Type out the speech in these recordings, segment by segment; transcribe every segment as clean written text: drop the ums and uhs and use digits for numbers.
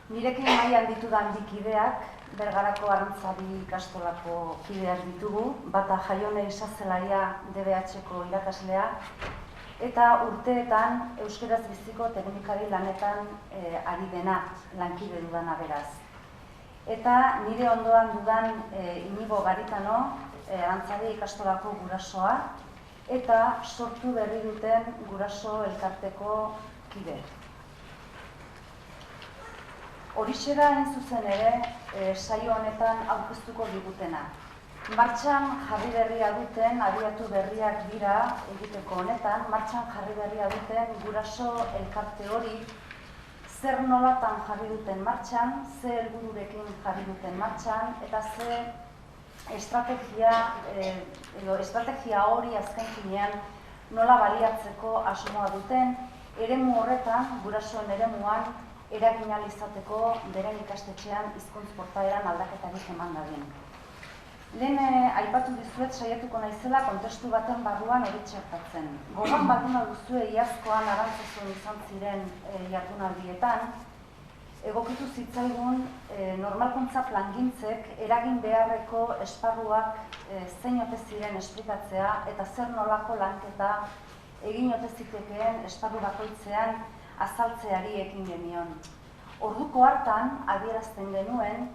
Nirekin mailan ditudan bi kideak, Bergarako Arantzadi ikastolako kideak ditugu, bata Jaione Isazelaia DBH-ko irakaslea, eta urteetan euskaraz biziko teknikari lanetan ari dena, lankide dudana beraz. Eta nire ondoan dudan Inigo Garitano, Arantzadi ikastolako gurasoa, eta sortu berri duten guraso elkarteko kide. Horixe da hain zuzen ere saio honetan aurkeztuko digutena. Martxan jarri berria duten, abiatu berriak dira egiteko honetan, martxan jarri berria duten guraso elkarte hori zer nolatan jarri duten martxan, ze helbururekin jarri duten martxan, eta ze estrategia hori azken finean nola baliatzeko asmoa duten, eremu horretan, gurasoen eremuan, eragin ahal izateko beren ikastetxean hizkuntz portaeran aldaketarik eman dadin. Lehen aipatu dizuet saiatuko naizela kontestu baten barruan hori txertatzen. Gogoan baldin baduzue iazkoan Arantzazun izan ziren jardunaldietan, egokitu zitzaigun normalkuntza plangintzek eragin beharreko esparruak zein ote ziren esplikatzea eta zer nolako lanketa egin ote zitekeen esparru bakoitzean azaltzeari ekin genion. Orduko hartan, adierazten genuen,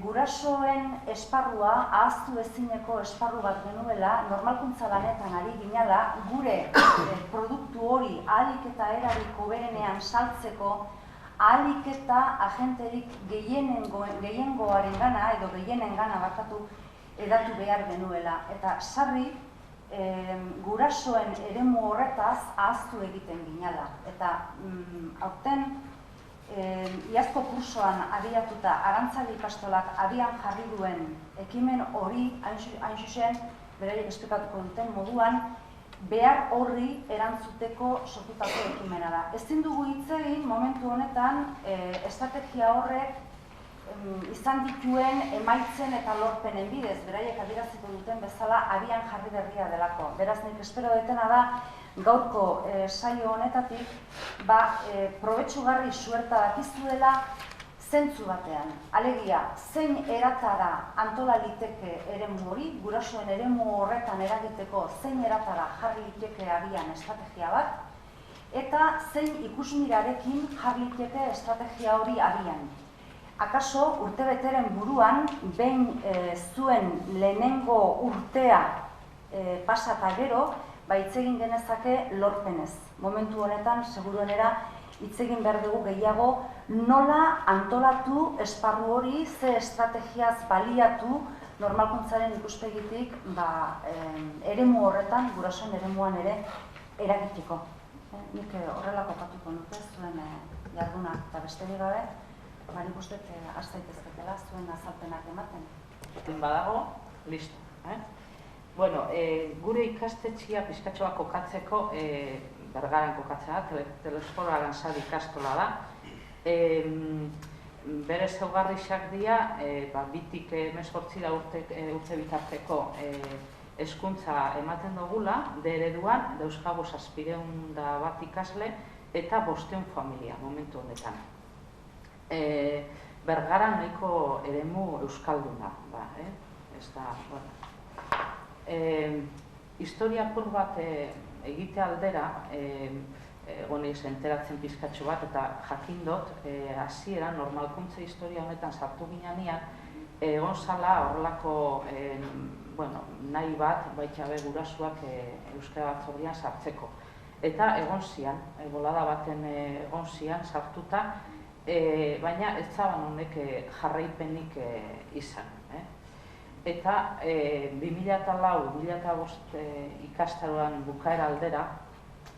gurasoen esparrua, ahaztu ezineko esparru bat genuela, normalkuntza lanetan ari ginala, gure produktu hori ahalik eta erarik hoberenean saltzeko, ahalik eta agenterik gehiengoaren gana, edo gehienen gana barkatu, edatu behar genuela. Eta sarri, gurasoen eremu horretaz ahaztu egiten ginala. Eta aurten, iazko kursoan abiatuta Arantzadi ikastolak abian jarri duen ekimen hori, hain zuzen, beraiek esplikatuko duten moduan, behar horri erantzuteko sortutako ekimena da. Ezin dugu hitz egin momentu honetan estrategia horrek izan dituen emaitzen eta lorpenen bidez, beraiek adieraziko duten bezala abian jarri berria delako. Beraz, nik espero detena da, gaurko saio honetatik, probetxugarri suerta dakizuela zentzu batean. Alegia, zein eratara antola liteke eremu hori, gurasoen eremu horretan eragiteko zein eratara jarri liteke abian estrategia bat, eta zein ikusmirarekin jarri liteke estrategia hori abian. Akaso, urtebeteren buruan, behin zuen lehenengo urtea pasata gero, hitz egin genezake lorpenez. Momentu honetan, seguruenera, hitz egin behar dugu gehiago nola antolatu esparru hori, ze estrategiaz baliatu normalkuntzaren ikuspegitik eremu horretan, gurasoen eremuan ere, eragiteko. Nik horrelako patuko nuke zuen jarduna eta besterik gabe, nik uste aztaitezketela zuen azalpenak ematen. Badago, listo. Bueno, gure ikastetxia pizkatxoa kokatzeko, Bergaran kokatzea, Teleskola Arantzadi ikastola da. Bere zaugarrixak dira, bitik 18 urte bitarteko hezkuntza ematen dugula, ereduan, dauzkagu 701 ikasle eta 500 familia momentu honetan. Bergaran nahiko eremu euskalduna da, ez da, historia apur bat egite aldera, egonez enteratzen pizkatxo bat, eta jakindot, hasieran normalkuntza historia honetan sartu ginean, egon zala horrelako nahi bat, baitxabe gurasuak euskara batzordian sartzeko. Eta egon zian, bolada baten egon zian sartuta, baina ez zaban honek jarraipenik izan. Eta 2004-2005 ikastaroan bukaera aldera,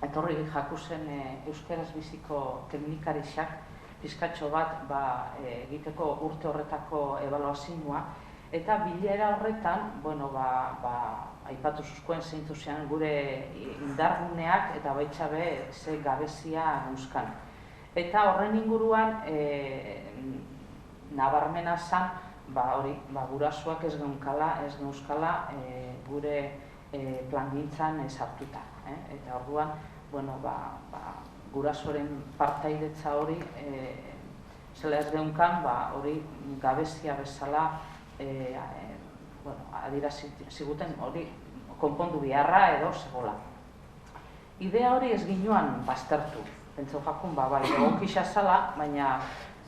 etorri jakuzen euskaraz biziko teknikarixak pizkatxo bat egiteko urte horretako ebaluazioa, eta bilera horretan, aipatu zuzkoen zeintu zian gure indarguneak eta baitxabe ze gabezia euskan. Eta horren inguruan nabarmena zan, gurasoak ez geuskala gure plangintzan sartuta. Eta orduan, gurasoren partaidetza hori zela ez geunkan, hori gabezia bezala adierazi ziguten hori konpondu beharra edo zegoela. Idea hori ez ginoan baztertu, pentsau jakun, bai, egokisa zala, baina,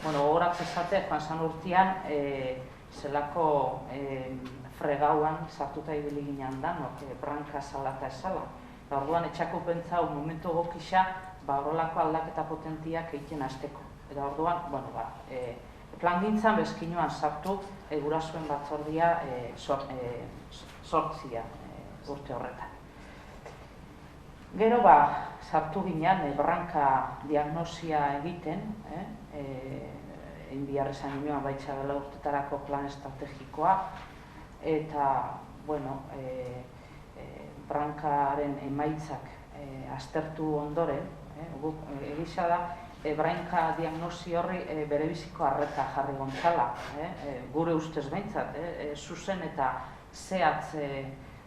gogorak zezate, joan zan urtean, zelako fregauan sartuta ibili ginean danok, branka zala eta ezala. Orduan etxako pentsau momentu egokisa, horrelako aldaketa potentiak egiten hasteko. Eta orduan, plangintzan bezkinoan sartu gurasoen batzordia sortzia urte horretan. Gero sartu ginean branka diagnosia egiten, egin behar esan ginoan baitxabela urtetarako plan estrategikoa, eta, brankaren emaitzak aztertu ondoren, egisa da, branka diagnosi horri berebiziko arreta jarri gontzala, gure ustez behintzat, zuzen eta zehatz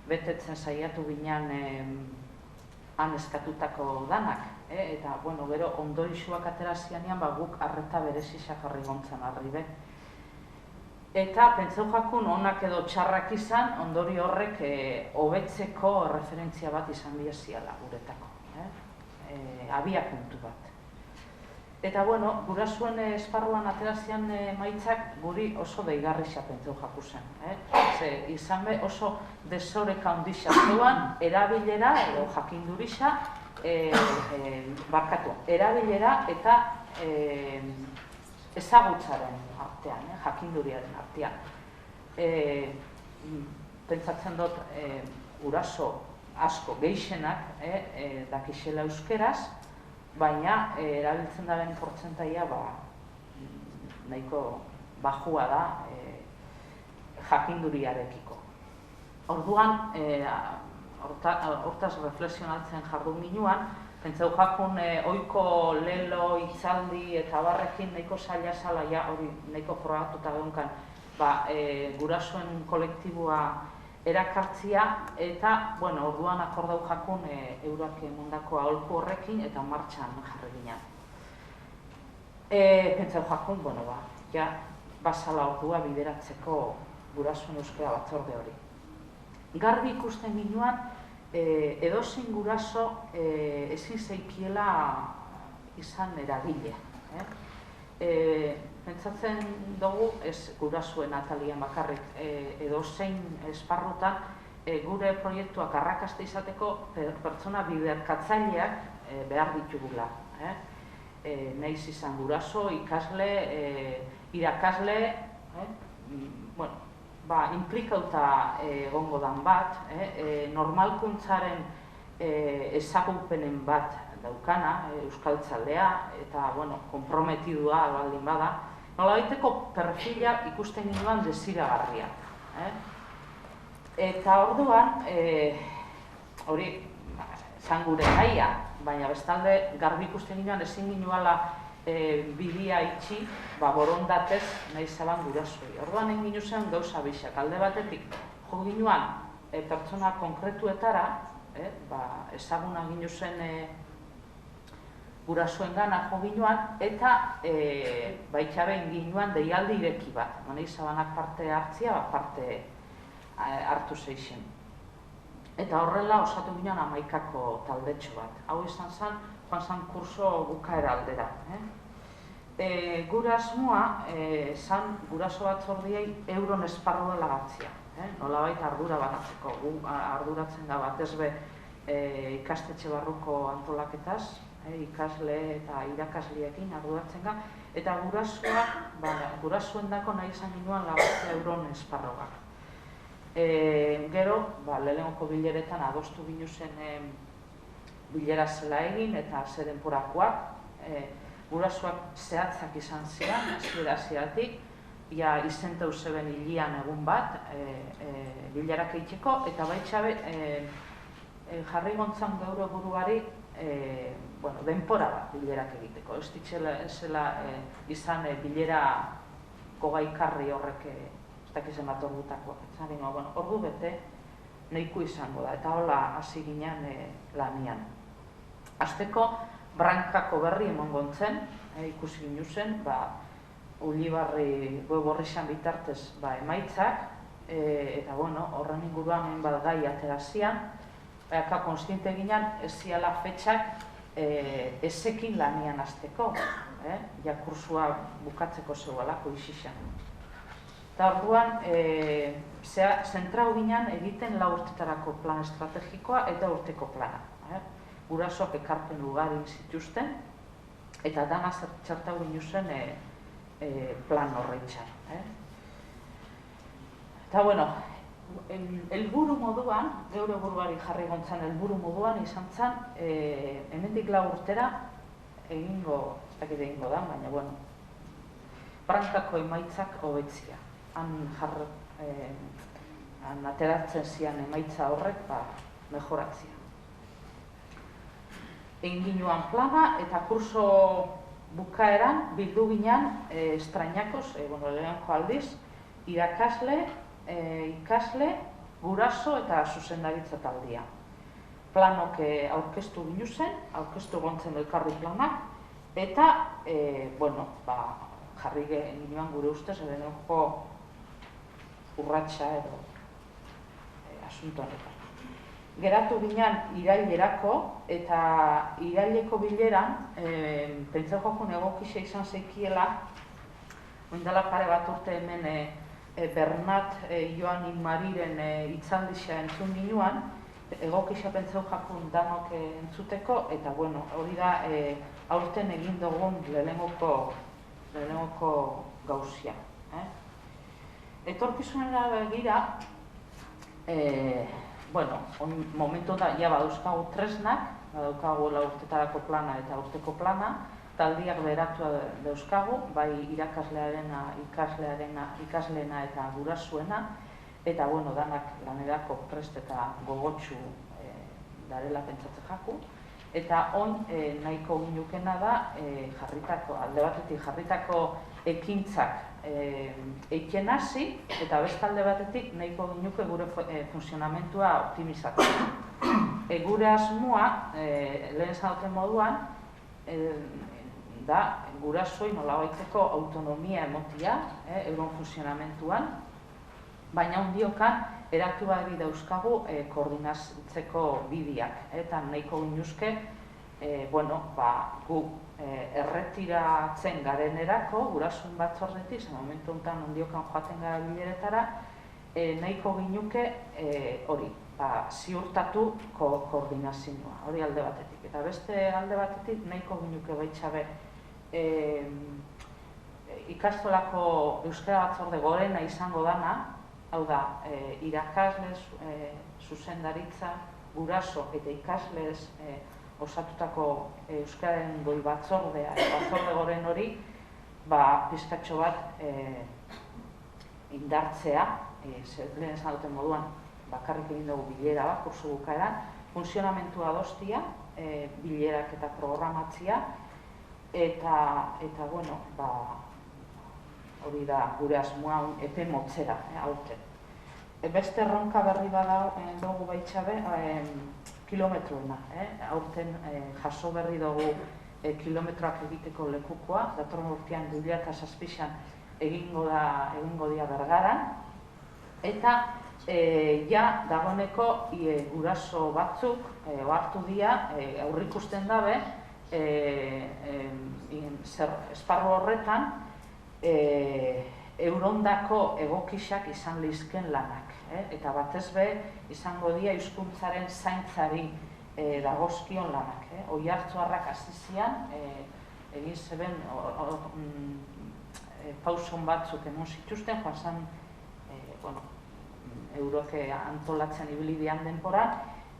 betetzen saiatu ginean han eskatutako danak, eta, gero ondorixuak atera zianean, guk arreta berezisa jarri gontzan arribe. Eta, pentsau jakun, onak edo txarrak izan, ondori horrek hobetzeko referentzia bat izan biziala guretako, abiapuntu bat. Eta, gurasoen esparruan aterazian emaitzak guri oso deigarrisa pentsau jaku zen. Izan be oso desoreka handixa zeuan, erabilera edo jakindurisa, erabilera eta ezagutzaren artean, jakinduriaren artean. Pentsatzen dut guraso asko gehixenak dakixela euskeraz, baina erabiltzen daren portzentaia nahiko bajua da jakinduriarekiko. Orduan, hortaz reflexionatzen jardun ginuan, pentsau jakun ohiko lelo, hitzaldi eta barrekin nahiko zaila zala, hori nahiko frogatuta geunkan, gurasoen kolektiboa erakartzia, eta, orduan akordau jakun eurak emundako aholku horrekin eta martxan jarri ginean. Pentsau jakun, basala ordua bideratzeko gurasoen euskara batzorde hori. Garbi ikusten ginuan, edozein guraso ezin zeikiela izan eragile. Pentsatzen dugu, ez gurasoen atalian bakarrik, edozein esparrutan gure proiektuak arrakasta izateko pertsona biderkatzaileak behar ditugula. Naiz izan guraso, ikasle, irakasle, implikauta egongo dan bat, normalkuntzaren ezagupenen bat daukana, euskaltzalea, eta komprometidua baldin bada, nolabaiteko perfila ikusten ginoan desiragarria. Eta orduan, hori zan gure gaia, baina bestalde garbi ikusten ginoan ezin ginoala bidea itxi, borondatez nahi zaban gurasoi. Orduan egin ginu zen gauza bixak. Alde batetik, jo ginoan pertsona konkretuetara, ezaguna ginu zen gurasoen gana jo ginoan, eta baitxabe ginoan deialdi ireki bat. Nahi zabanak parte hartzia, parte hartu zeixen. Eta horrela osatu ginoan 11 taldetxo bat. Hau izan zen, joan zen kurso bukaera aldera. Gure asmoa, zan guraso batzordiei euron esparrua lagatzia. Nolabait ardura banatzeko. Gu arduratzen da batez be ikastetxe barruko antolaketaz, ikasle eta irakasliekin arduratzen ga, eta gurasoen dako nahi izan ginoan lagatzea euron esparruak. Gero, lehenengoko bileretan adostu ginu zen bilera zela egin eta zer denporakoak, gurasoak zehatzak izan ziren, hasieratik, izenteu zeben hilian egun bat bilerak egiteko, eta baitxabe jarri gontzan gaur buruari denpora bat bilerak egiteko. Ez ditzela izan bilera gogaikarri horrek ez dakizen bat ordutakoak. Ordu bete nahiko izango da, eta hola hasi ginen lanian. Azteko brankako berri eman gontzen, ikusi ginu zen, Ulibarri web horrexan bitartez emaitzak, eta horren inguruan hainbat gai aterazian, eka konstiente ginen ez ziala fetxak ezekin lanian hasteko, ja kursua bukatzeko zeualako isixan. Eta orduan, zentrau ginen egiten 4 urtetarako plan estrategikoa eta urteko plana. Gurasoak ekarpen ugari zituzten, eta dana txartau ginen plan horretxan. Eta helburu moduan, geure buruari jarri gontzan helburu moduan izan zen, hemendik 4 urtera egingo, ez dakit egingo da, baina brankako emaitzak hobetzia. Han ateratzen zian emaitza horrek mejoratzia. Egin ginoan plana eta kurso bukaeran bildu ginen estrainakoz, lehenko aldiz, irakasle, ikasle, guraso eta zuzendaritza taldia. Planok aurkeztu ginuzen, aurkeztu gontzen elkarri planak, eta, jarri ginoan gure ustez, lehenko urratxa edo asunto honetan. Geratu ginen irailerako, eta iraileko bileran, pentsau jokun egokixa izan zeikiela, oindala pare bat urte hemen Bernat Joanin Mariren itzaldixa entzun ginoan, egokixa pentsau jakun danok entzuteko, eta hori da aurten egin dugun lehenengoko gauzia. Etorkizunera begira, momentu da, ja badauzkagu tresnak, badaukagu 4 urtetarako plana eta urteko plana, taldiak beratu dauzkagu, bai irakaslearena, ikasleena eta gurasuena, eta danak lanerako prest eta gogotsu darela pentsatzen jaku. Eta nahiko ginukena da, alde batetik jarritako ekintzak eiken hasi, eta beste alde batetik nahiko ginuke gure funtzionamentua optimizatzea. Gure asmoa, lehen zauten moduan, da gurasoi nolabaiteko autonomia emotia, euron funtzionamentuan, baina ondiokan eratu bari dauzkagu koordinatzeko bideak. Eta nahiko ginuzke, gu erretiratzen garenerako, gurasun batzordetik, momentu honetan ondiokan joaten gara bileretara, nahiko ginuke hori, ziurtatu koordinazioa, hori alde batetik. Eta beste alde batetik nahiko ginuke baitxabe ikastolako euskara batzorde gorena izango dana, hau da, irakasle, zuzendaritza, guraso eta ikaslez osatutako euskararen goi batzordea, batzorde goren hori, pizkatxo bat indartzea, lehen esan duten moduan, bakarrik egin dugu bilera bat, kursu bukaeran, funtzionamentua adostia, bilerak eta programatzia, eta hori da gure asmoa epe motzera, aurten. Beste erronka berri bada dugu baitxabe, kilometroena. Aurten jaso berri dugu kilometroak egiteko lekukoa, datorren urtean 2007an egingo dira Bergaran, eta dagoeneko guraso batzuk ohartu dira, aurrikusten dabe, esparru horretan, eurondako egokixak izan lehizken lanak. Eta batez be, izango dira hizkuntzaren zaintzari dagozkion lanak. Oihartzuarrak hasi zian, egin zeben pauson batzuk eman zituzten, joan zen euroke antolatzen ibili dian denporan,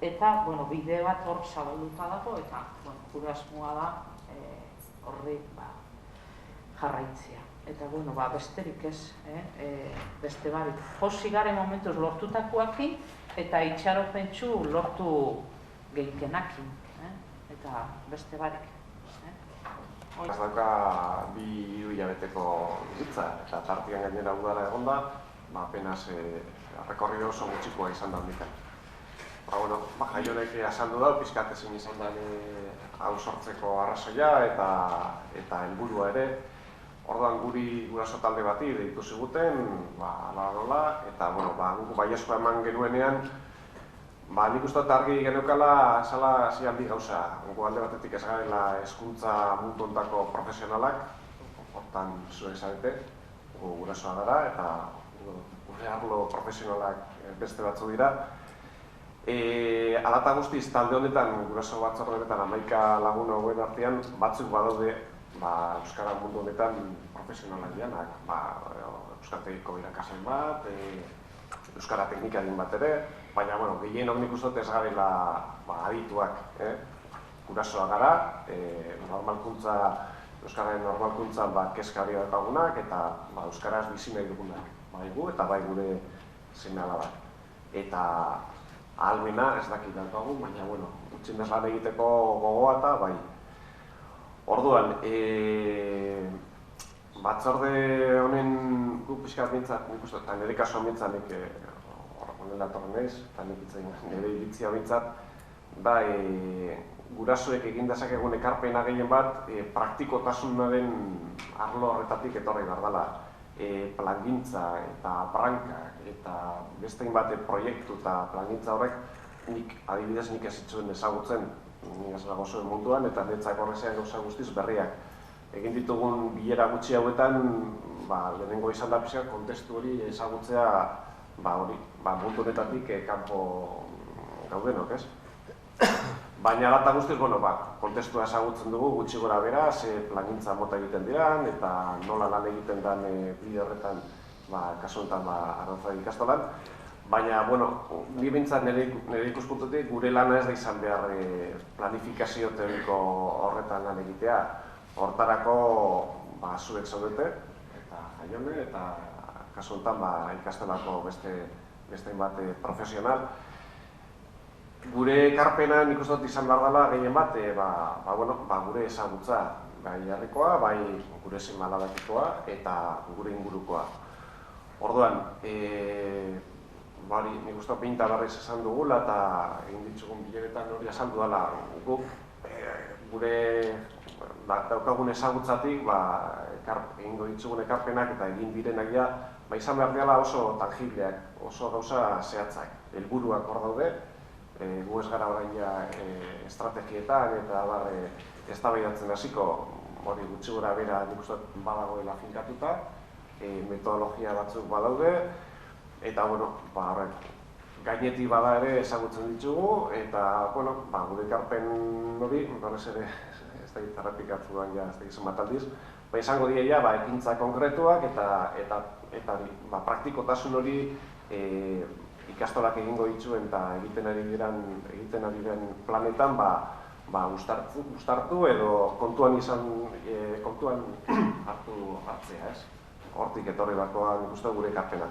eta bide bat hor zabalduta dago, eta gure asmoa da horri jarraitzea. Eta besterik ez, beste barik. Posi gare momentuz lortutakoakin, eta itxaropentsu lortu gehikenakin, eta beste barik. Ez dauka 2 hilabeteko bizitza, eta tartian gainera udara egon da, apenas rekorrido oso gutxikoa izan da hondikan. Jaionek azaldu da, pixkat ezin izan da hau sortzeko arrazoia eta helburua ere. Orduan guraso talde bati deitu ziguten, ala, eta, bueno, guk baiezkoa eman genuenean, nik uste dut argi geneukala zala zialdi gauza. Gu alde batetik ez garela hezkuntza mundu hontako profesionalak, hortan zuek zarete, gu gurasoa gara, eta gure arlo profesionalak beste batzu dira. Hala eta guztiz, talde honetan, guraso batzorde honetan, 11 lagun hauen artean, batzuk badaude euskara mundu honetan profesionalak dianak, euskaltegiko irakasle bat, euskara teknikadin bat ere, baina, gehienok nik uste dut ez garela adituak, gurasoa gara, euskararen normalkuntzan kezka hori daukagunak, eta euskaraz bizi nahi dugunak, bai gu eta bai gure seme-alabak. Eta ahalmena ez dakit daukagu, baina, utxin ez lan egiteko gogoa eta bai. Orduan, batzorde honen gu pixkat bintzat, nik uste, eta nire kasoan bintzat nik honela torren naiz, eta nik itzen nire iritzia bintzat, da gurasoek egin dezakegun ekarpena gehien bat praktikotasunaren arlo horretatik etorri behar dela. Plangintza eta brankak eta beste hainbat proiektu eta plangintza horrek adibidez nik ez zituen ezagutzen, nik ez dago zuen munduan, eta netzak horrezean gauza guztiz berriak. Egin ditugun bilera gutxi hauetan, lehenengo izan da pixka kontestu hori ezagutzea mundu honetatik kanpo gaudenok, ez? Baina bat guztiz, kontestua ezagutzen dugu gutxi gora bera, ze plangintza mota egiten diran, eta nola lan egiten den bide horretan, kasu honetan Arrantzadi ikastolan. Baina, ni bintzat nire ikuspuntutik gure lana ez da izan behar planifikazio teoriko horretan lan egitea. Hortarako zuek zaudete, eta Jaione, eta kasu honetan ikastolako beste hainbat profesional. Gure ekarpena nik uste dut izan behar dela gehien bat, gure ezagutza, bai herrikoa, bai gure seme-alabekikoa eta gure ingurukoa. Orduan, nik uste dut pinta berriz esan dugula eta egin ditzugun bileretan hori esan dudala. Guk gure daukagun ezagutzatik egingo ditzugun ekarpenak eta egin direnak izan behar dela oso tangibleak, oso gauza zehatzak, helburuak hor daude. Gu ez gara orain estrategietan eta eztabaidatzen hasiko, hori gutxi gora bera nik uste badagoela finkatuta, metodologia batzuk badaude, eta gainetik bada ere ezagutzen ditugu, eta gure ekarpen hori, berrez ere ez da errepikatu duan ez da izan bat aldiz, izango dira ekintza konkretuak eta praktikotasun hori ikastolak egingo dituen eta egiten ari diren planetan uztartu edo kontuan hartzea, ez? Hortik etorri beharkoa nik uste gure ekarpena.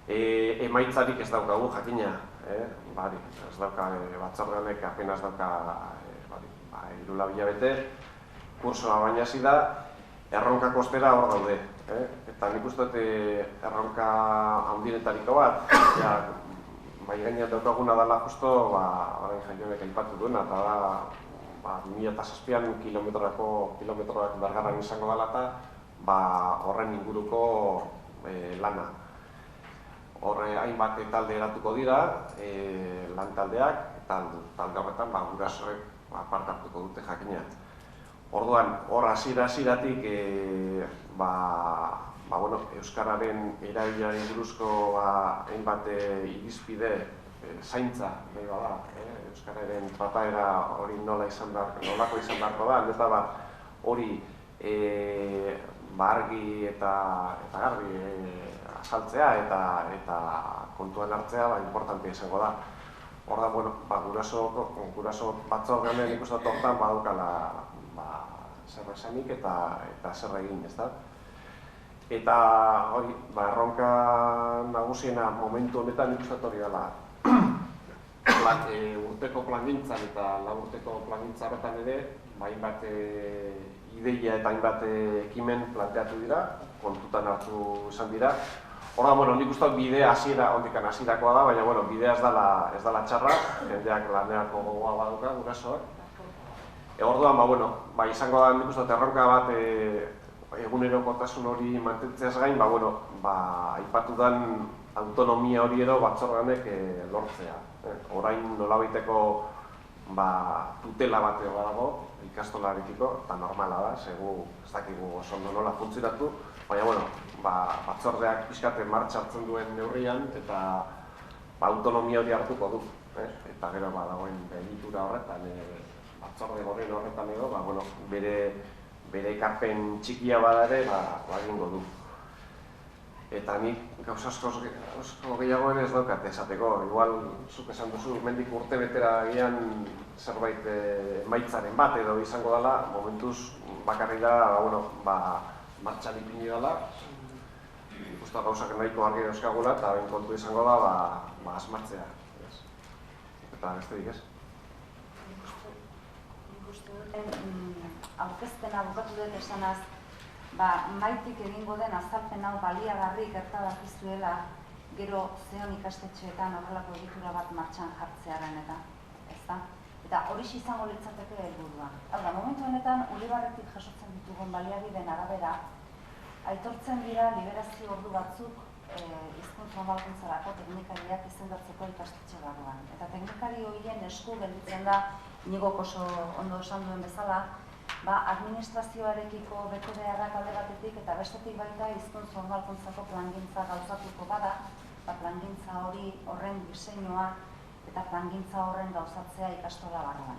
Emaitzarik ez daukagu jakina, ez dauka batzorde honek apenas dauka 3 hilabete, kursoa baina hasi da, erronkak ostera hor daude. Eta nik uste dut erronka handiretariko bat, bai gainean daukaguna dela justo, orain Jaionek aipatu duena, eta da 2007an kilometroak bergaran izango dela eta horren inguruko lana. Horre hainbat talde eratuko dira, lan taldeak, eta talde horretan gurasoek parte hartuko dute jakina. Orduan, hor hasieratik euskararen erabilerari buruzko hainbat irizpide zaintza nahi bada, euskararen trataera hori nolako izan beharko da, eta hori argi eta garbi azaltzea eta kontuan hartzea importantea izango da. Orduan, guraso batzordean nik uste dut horretan badukala zer esanik eta zer egin, ezta? Eta hori, erronka nagusiena momentu honetan nik uste dut hori dela urteko plangintzan eta urteko plangintza horretan ere hainbat ideia eta hainbat ekimen planteatu dira, kontutan hartu izan dira. Orduan, nik uste dut bidea hondikan hasirakoa da, baina bidea ez dela txarra, jendeak lanerako gogoa baduka gurasoak. Orduan, izango da nik uste dut erronka bat egunerokotasun hori mantentzeaz gain, aipatu den autonomia hori ero batzorganek lortzea. Orain nolabaiteko tutela bat dago ikastolarekiko, eta normala da, segu ez dakigu oso ondo nola funtzionatu, baina batzordeak pixkate martxa hartzen duen neurrian eta autonomia hori hartuko du. Eta gero dagoen egitura horretan, batzorde gorren horretan edo, bere ekarpen txikia bada ere, egingo du. Eta nik gauza asko gehiago ere ez daukat esateko. Igual, zuk esan duzu, mendik urte betera agian zerbait emaitzaren bat edo izango dela, momentuz bakarri da, martxan ipini dela. Ikusten gauzak nahiko argi dauzkagula eta bain kontu izango da, asmatzea. Eta besterik ez? Nik uste dut aurkezpena bukatu dut esanaz, maitik egingo den azalpen hau baliagarri gerta dakizuela gero zeon ikastetxeetan horrelako egitura bat martxan jartzearen eta horixe izango litzateke helburua. Hau da, momentu honetan Ulibarretik jasotzen ditugun baliabideen arabera aitortzen dira liberazio ordu batzuk hizkuntza normalkuntzarako teknikariak izendatzeko ikastetxe barruan. Eta teknikari horien esku gelditzen da, Inigok oso ondo esan duen bezala, administrazioarekiko bete beharrak alde batetik eta bestetik baita hizkuntza normalkuntzako plangintza gauzatuko bada, plangintza hori horren diseinua eta plangintza horren gauzatzea ikastola barruan.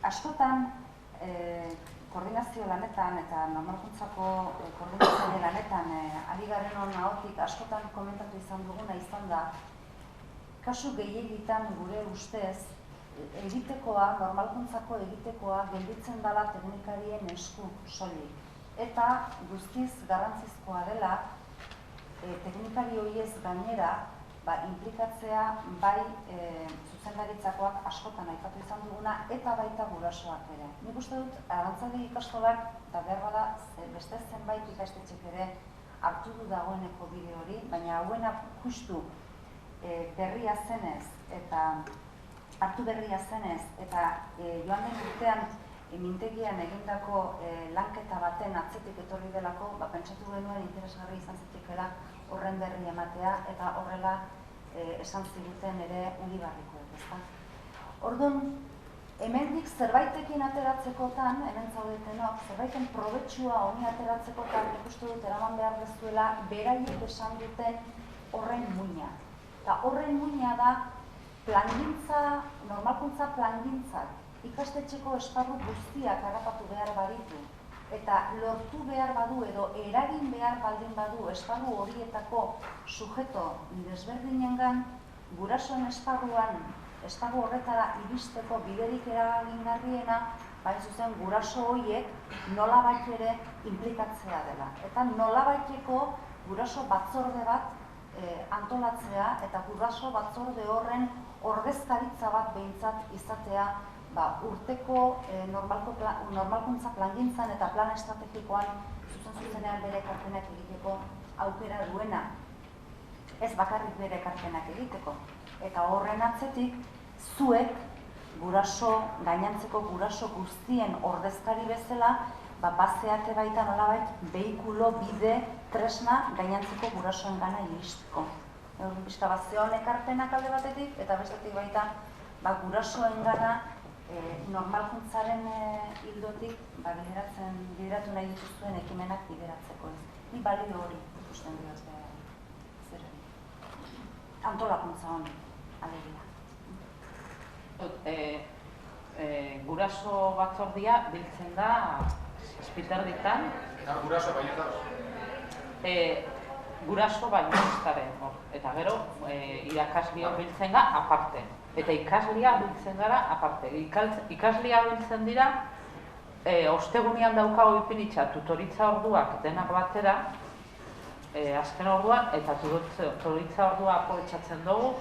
Askotan, koordinazio lanetan eta normalkuntzako koordinazio lanetan ari garen hona ahotik askotan komentatu izan duguna izan da, kasu gehiegitan gure ustez, normalkuntzako egitekoa gelditzen dela teknikarien esku soilik. Eta guztiz garrantzizkoa dela teknikari horiez gainera inplikatzea bai zuzendaritzakoak askotan aipatu izan duguna eta baita gurasoak ere. Nik uste dut Arantzadi ikastolak eta behar bada beste zenbait ikastetxek ere hartu du dagoeneko bide hori, baina hauena justu berria zenez eta hartu berria zenez eta joan den urtean mintegian egindako lanketa baten atzetik etorri delako, pentsatu genuen interesgarri izan zitekela horren berri ematea eta horrela esan ziguten ere Ulibarrikoek, ezta? Orduan, hemendik zerbaitekin ateratzekotan, hemen zaudetenok, zerbaiten probetxua honi ateratzekotan ikustu dut eraman behar dezuela beraiek esan duten horren muina. Eta horren muina da plangintza, normalkuntza plangintzak, ikastetxeko esparru guztiak harrapatu behar baditu eta lortu behar badu edo eragin behar baldin badu esparru horietako sujeto desberdinengan gurasoen esparruan, esparru horretara iristeko biderik eragingarriena, zuzen guraso horiek nolabait ere inplikatzea dela. Eta nolabaiteko guraso batzorde bat antolatzea eta guraso batzorde horren ordezkaritza bat behintzat izatea urteko normalkuntza plangintzan eta plan estrategikoan zuzenean bere ekarpenak egiteko aukera duena. Ez bakarrik bere ekarpenak egiteko. Eta horren atzetik, zuek gainantzeko guraso guztien ordezkari bezala, bazeate baita nolabait behikulo bide tresna gainantzeko gurasoen gana iristeko. Pixka bat zeon ekarpenak alde batetik eta bestetik baita gurasoen gana normalkuntzaren hildotik bideratu nahi dituzuen ekimenak bideratzeko ez. Ni balio hori ikusten dira zer antolakuntza honi, alegia. Guraso batzordia biltzen da Azpiterditan. Guraso baino da? Guraso baino estaren hor. Eta gero irakasleak biltzen da aparte. Eta ikaslea biltzen gara aparte. Ikaslea biltzen dira, ostegunean daukago ipinitza tutoritza orduak denak batera, azken orduan, eta tutoritza ordua aprobetxatzen dugu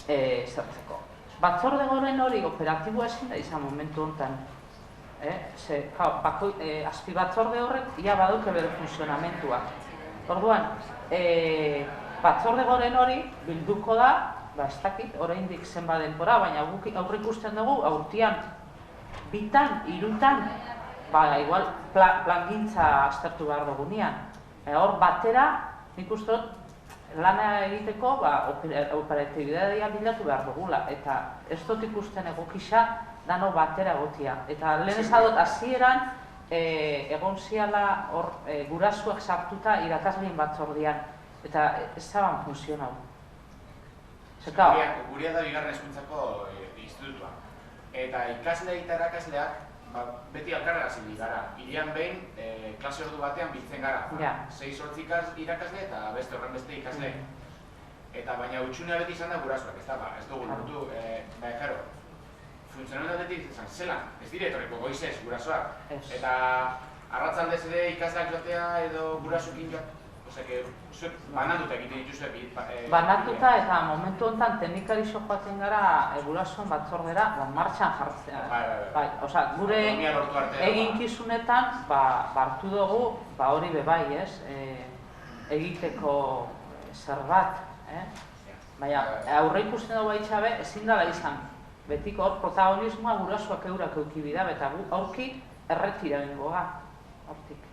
zertzeko. Batzorde goren hori operatiboa ezin da izan momentu honetan. Azpi batzorde horrek ia baduke bere funtzionamentua. Orduan, batzorde goren hori bilduko da, ez dakit, oraindik zenba denbora, baina guk aurre ikusten dugu, aurtian, bitan, hirutan, igual plangintza aztertu behar dugunean. Hor batera, nik uste dut, lana egiteko operatibitatea bilatu behar dugula. Eta ez dut ikusten egokisa dano batera egotia. Eta lehen ezadot hasieran egon ziala hor gurasuak sartuta irakasleen batzordean. Eta ez zaban funtzionau. Gurea da bigarren hezkuntzako institutua. Eta ikasle eta erakasleak beti alkarregaz hili gara. Hilian behin, klase ordu batean biltzen gara. 6-8 irakasle eta beste horren beste ikasle. Eta baina utxunea beti izan da gurasuak, ez dugu lortu. Baina, funtzionalitatetik izan, zelan, ez dire etorriko goizez gurasoak. Eta arratzaldez ere ikasleak joatea edo gurasukin joatea. Zuek banatuta egiten dituzue? Banatuta eta momentu honetan teknikari joaten gara gurasoen batzordera martxan jartzea. Gure eginkizunetan hartu dugu hori bebai, egiteko zer bat. Baina aurre ikusten dugu baitxabe ezin dela izan. Betiko hor protagonismoa gurasoak eurak eukibida, eta gu aurki erretira bengoa. Hortik.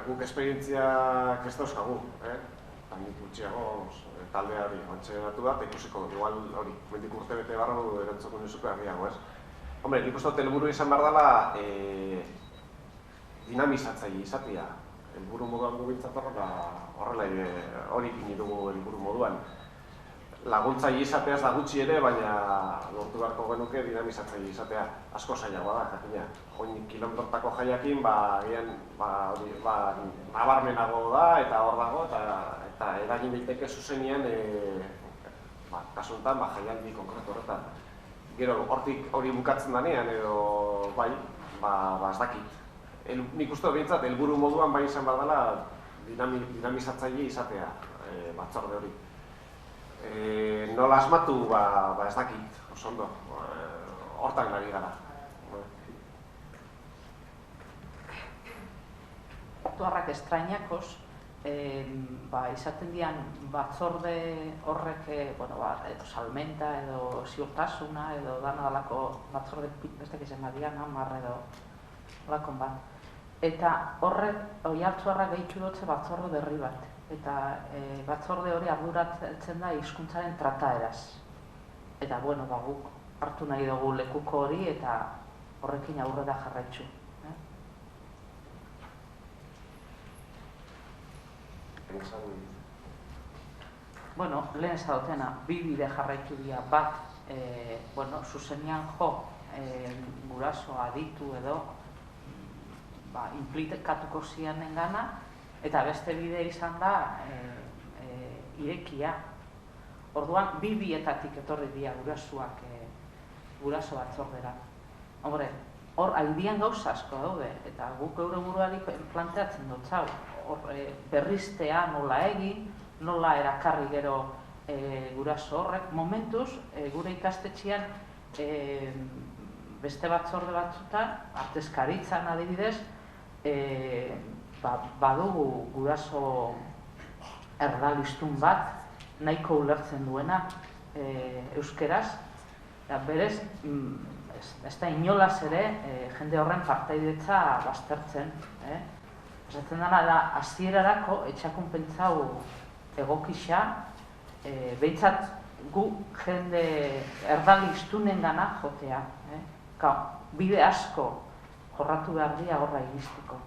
Guk esperientziak ez dauzkagu, nik gutxiago taldeari antxeratu bat, ikusiko, igual hori, mendik urte bete barro erantzoko nizuko herriago, ez? Nik uste dut helburu izan behar dela dinamizatzaile izatea. Helburu moduan gubintzat horrela hori ipini dugu helburu moduan. Laguntzaile izatea ez da gutxi ere, baina lortu beharko genuke dinamizatzaile izatea asko zailagoa da, jakina. Join kilometrotako jaiakin, nabarmenago da eta hor dago, eta eragin daiteke zuzenean, kasuntan, jaialdi konkretu horretan. Gero, hortik hori bukatzen danean edo, ez dakit. Nik uste behintzat, helburu moduan bai izan behar dela dinamizatzaile izatea batzorde hori. Nola asmatu, ez dakit, oso ondo, hortan nari gara. Tuarrak estrainakos, izaten dian batzorde horrek, salmenta edo ziurtasuna edo dana dalako batzorde bestek izan badian, hamar edo lakon bat. Eta horrek, Oiartzuarrak gehitu dutze batzorde berri bat. Eta batzorde hori arduratzen da hizkuntzaren trataeraz. Eta, guk hartu nahi dugu lekuko hori eta horrekin aurrera jarraitzu. Lehen zaudetena, bi bide jarraitu dira bat, zuzenean guraso aditu edo implikatuko zianen gana, eta beste bide izan da irekia. Orduan, bi bietatik etorri dira guraso batzordera. Hor, aldian gauza asko daude, eta guk eure buruari planteatzen dut zau. Berriztea nola egin, nola erakarri gero guraso horrek. Momentuz, gure ikastetxean beste batzorde batzutan, artezkaritzan adibidez, badugu guraso erdalistun bat, nahiko ulertzen duena euskeraz. Berez, ez da inolaz ere jende horren partaidetza baztertzen. Esaten dena da, hasierarako etxakun pentsau egokisa, behintzat gu jende erdalistunen gana jotea. Bide asko jorratu behar dira horra iristeko.